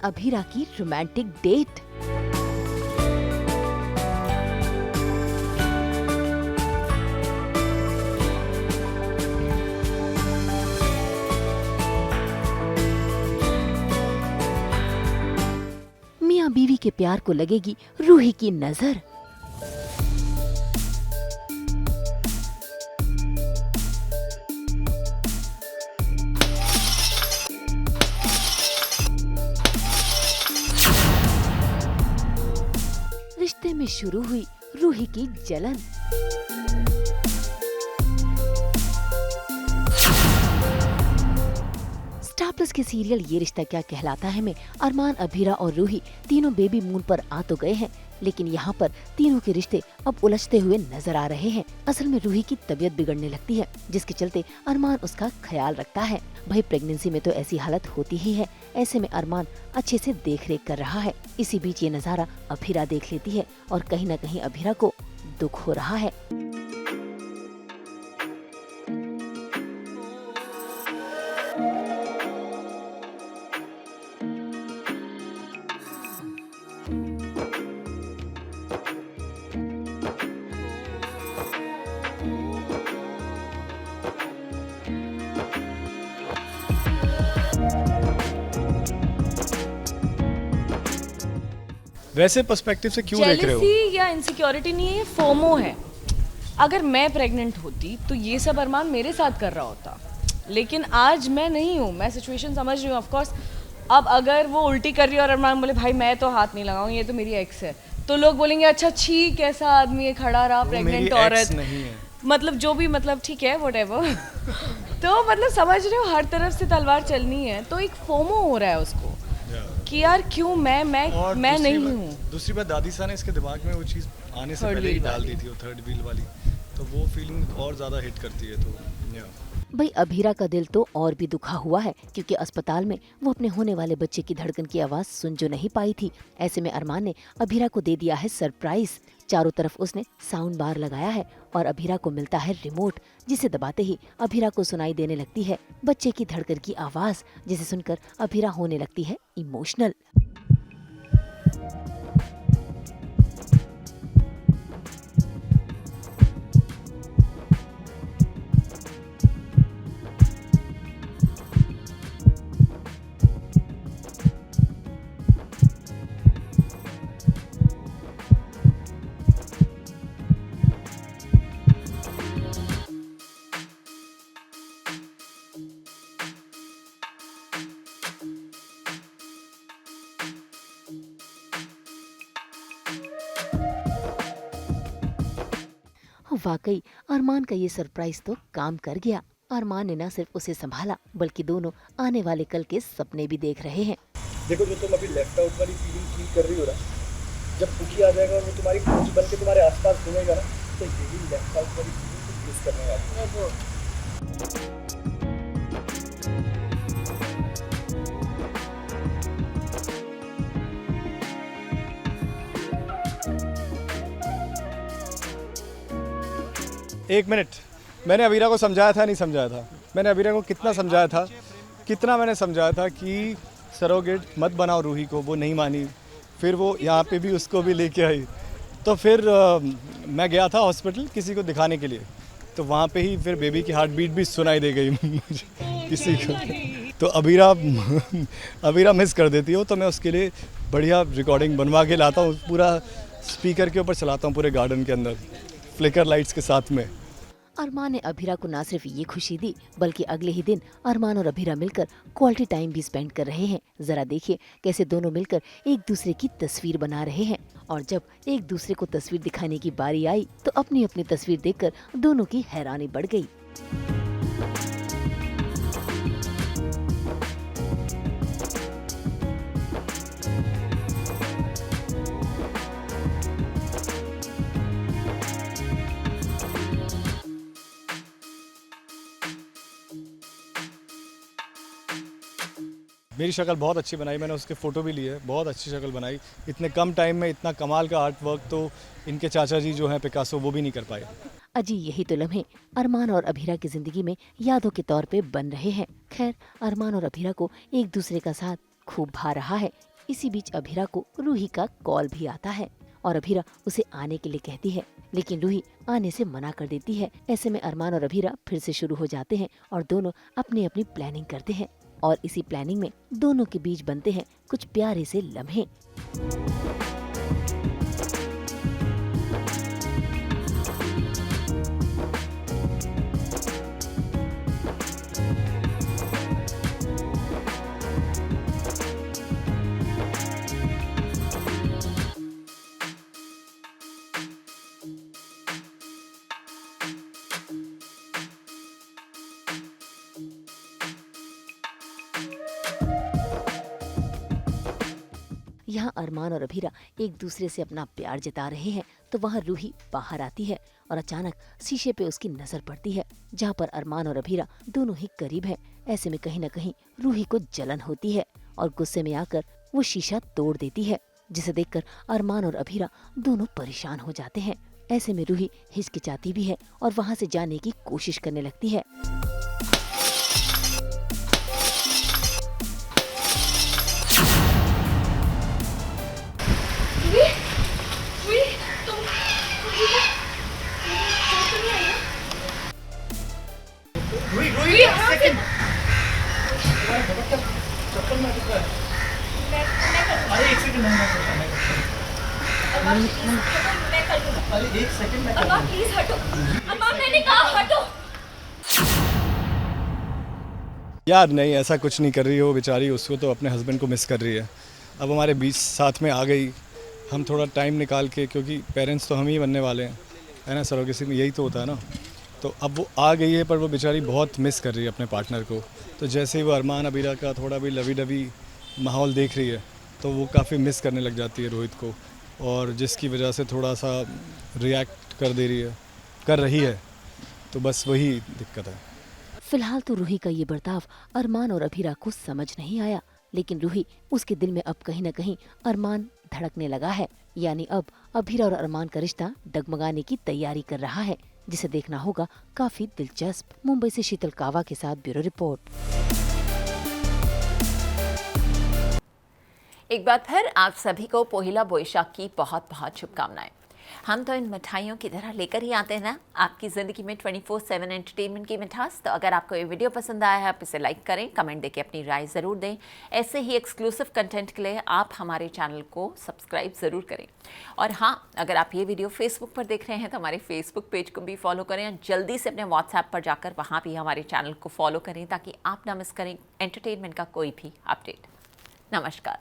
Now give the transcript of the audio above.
अभीरा की romantic date. मियाँ बीवी के प्यार को लगेगी रूही की नजर। रिश्ते में शुरू हुई रूही की जलन। स्टार प्लस के सीरियल ये रिश्ता क्या कहलाता है में अरमान, अभीरा और रूही तीनों बेबी मून पर आ तो गए हैं, लेकिन यहाँ पर तीनों के रिश्ते अब उलझते हुए नजर आ रहे हैं। असल में रूही की तबीयत बिगड़ने लगती है, जिसके चलते अरमान उसका ख्याल रखता है। भाई प्रेगनेंसी में तो ऐसी हालत होती ही है, ऐसे में अरमान अच्छे से देख रेख कर रहा है। इसी बीच ये नजारा अभीरा देख लेती है और कहीं न कहीं अभीरा को दुख हो रहा है। वैसे पर्सपेक्टिव से क्यों देख रहे हो? जेलसी या इनसिक्योरिटी नहीं है, ये फोमो है। अगर मैं प्रेग्नेंट होती तो ये सब अरमान मेरे साथ कर रहा होता, लेकिन आज मैं नहीं हूँ। मैं सिचुएशन समझ रही हूँ ऑफ कोर्स। अब अगर वो उल्टी कर रही है और अरमान बोले भाई मैं तो हाथ नहीं लगाऊँ, ये तो मेरी एक्स है, तो लोग बोलेंगे अच्छा छी कैसा आदमी है, खड़ा रहा प्रेग्नेंट औरत, मतलब जो भी, मतलब ठीक है व्हाटएवर। तो मतलब समझ रहे हो, हर तरफ से तलवार चलनी है, तो एक फोमो हो रहा है उसको कि यार क्यों मैं नहीं हूँ। दूसरी बात, दादी सा ने इसके दिमाग में वो चीज़ आने से पहले ही डाल दी थी, वो थर्ड व्हील वाली, तो वो फीलिंग और ज़्यादा हिट करती है। तो भाई अभीरा का दिल तो और भी दुखा हुआ है, क्योंकि अस्पताल में वो अपने होने वाले बच्चे की धड़कन की आवाज सुन जो नहीं पाई थी। ऐसे में अरमान ने अभीरा को दे दिया है सरप्राइज। चारों तरफ उसने साउंड बार लगाया है और अभीरा को मिलता है रिमोट, जिसे दबाते ही अभीरा को सुनाई देने लगती है बच्चे की धड़कन की आवाज, जिसे सुनकर अभीरा होने लगती है इमोशनल। वाकई अरमान का ये सरप्राइज तो काम कर गया। अरमान ने न सिर्फ उसे संभाला, बल्कि दोनों आने वाले कल के सपने भी देख रहे हैं। देखो, जो तुम अभी लेफ्ट आउट वाली फीलिंग फील कर रही हो ना, जब खुशी आ जाएगा और वो तुम्हारी पूंछ बन के तुम्हारे आसपास घूमेगा ना, तो यही लेफ्ट आउट वाली फीलिंग मिस करने वाली है। एक मिनट, मैंने अभीरा को समझाया था नहीं समझाया था? मैंने अभीरा को कितना समझाया था, कितना मैंने समझाया था कि सरोगेट मत बनाओ रूही को, वो नहीं मानी। फिर वो यहाँ पे भी उसको भी लेके आई, तो फिर मैं गया था हॉस्पिटल किसी को दिखाने के लिए, तो वहाँ पे ही फिर बेबी की हार्ट बीट भी सुनाई दे गई मुझे किसी को। तो अभीरा मिस कर देती हो, तो मैं उसके लिए बढ़िया रिकॉर्डिंग बनवा के लाता हूँ, पूरा स्पीकर के ऊपर चलाता हूँ पूरे गार्डन के अंदर फ्लिकर लाइट्स के साथ में। अरमान ने अभीरा को न सिर्फ ये खुशी दी, बल्कि अगले ही दिन अरमान और अभीरा मिलकर क्वालिटी टाइम भी स्पेंड कर रहे हैं। जरा देखिए कैसे दोनों मिलकर एक दूसरे की तस्वीर बना रहे हैं। और जब एक दूसरे को तस्वीर दिखाने की बारी आई, तो अपनी अपनी तस्वीर देखकर दोनों की हैरानी बढ़ गई। मेरी शक्ल बहुत अच्छी बनाई, मैंने उसके फ़ोटो भी लिए, बहुत अच्छी शक्ल बनाई। इतने कम टाइम में इतना कमाल का आर्ट वर्क तो इनके चाचा जी जो हैं पिकासो, वो भी नहीं कर पाए। अजी यही तो लम्हे अरमान और अभीरा की जिंदगी में यादों के तौर पे बन रहे हैं। खैर, अरमान और अभीरा को एक दूसरे का साथ खूब भा रहा है। इसी बीच अभीरा को रूही का कॉल भी आता है और अभीरा उसे आने के लिए कहती है, लेकिन रूही आने से मना कर देती है। ऐसे में अरमान और अभीरा फिर से शुरू हो जाते हैं और दोनों अपनी अपनी प्लानिंग करते हैं और इसी प्लानिंग में दोनों के बीच बनते हैं कुछ प्यारे से लम्हे। यहाँ अरमान और अभीरा एक दूसरे से अपना प्यार जता रहे हैं तो वहाँ रूही बाहर आती है और अचानक शीशे पे उसकी नजर पड़ती है, जहाँ पर अरमान और अभीरा दोनों ही करीब हैं। ऐसे में कहीं न कहीं रूही को जलन होती है और गुस्से में आकर वो शीशा तोड़ देती है, जिसे देखकर अरमान और अभीरा दोनों परेशान हो जाते हैं। ऐसे में रूही हिचकिचाती भी है और वहाँ से जाने की कोशिश करने लगती है। चप्पल में चुका है। अरे एक सेकंड मैं करता हूं। अरे एक सेकंड मैं करता हूं। प्लीज हटो। अम्मा मैंने कहा हटो। यार नहीं, ऐसा कुछ नहीं कर रही हो बेचारी, उसको तो अपने हस्बैंड को मिस कर रही है। अब हमारे बीच साथ में आ गई, हम थोड़ा टाइम निकाल के, क्योंकि पेरेंट्स तो हम ही बनने वाले हैं, है ना, सरोगेसी में यही तो होता है ना। तो अब वो आ गई है, पर वो बेचारी बहुत मिस कर रही है अपने पार्टनर को। तो जैसे ही वो अरमान अबीरा का थोड़ा भी लवी डवी माहौल देख रही है तो वो काफ़ी मिस करने लग जाती है रोहित को, और जिसकी वजह से थोड़ा सा रिएक्ट कर रही है। तो बस वही दिक्कत है। फिलहाल तो रूही का ये बर्ताव अरमान और अभीरा को समझ नहीं आया, लेकिन रूही उसके दिल में अब कहीं न कहीं अरमान धड़कने लगा है। यानी अब अभीरा और अरमान का रिश्ता डगमगाने की तैयारी कर रहा है, जिसे देखना होगा काफी दिलचस्प। मुंबई से शीतल कावा के साथ ब्यूरो रिपोर्ट। एक बार फिर आप सभी को पोहिला बोईशाख की बहुत बहुत शुभकामनाएं। हम तो इन मिठाइयों की तरह लेकर ही आते हैं ना आपकी ज़िंदगी में 24/7 एंटरटेनमेंट की मिठास। तो अगर आपको ये वीडियो पसंद आया है आप इसे लाइक करें, कमेंट देके अपनी राय ज़रूर दें। ऐसे ही एक्सक्लूसिव कंटेंट के लिए आप हमारे चैनल को सब्सक्राइब ज़रूर करें। और हाँ, अगर आप ये वीडियो फेसबुक पर देख रहे हैं तो हमारे फेसबुक पेज को भी फॉलो करें और जल्दी से अपने व्हाट्सएप पर जाकर वहाँ भी हमारे चैनल को फॉलो करें ताकि आप ना मिस करें एंटरटेनमेंट का कोई भी अपडेट। नमस्कार।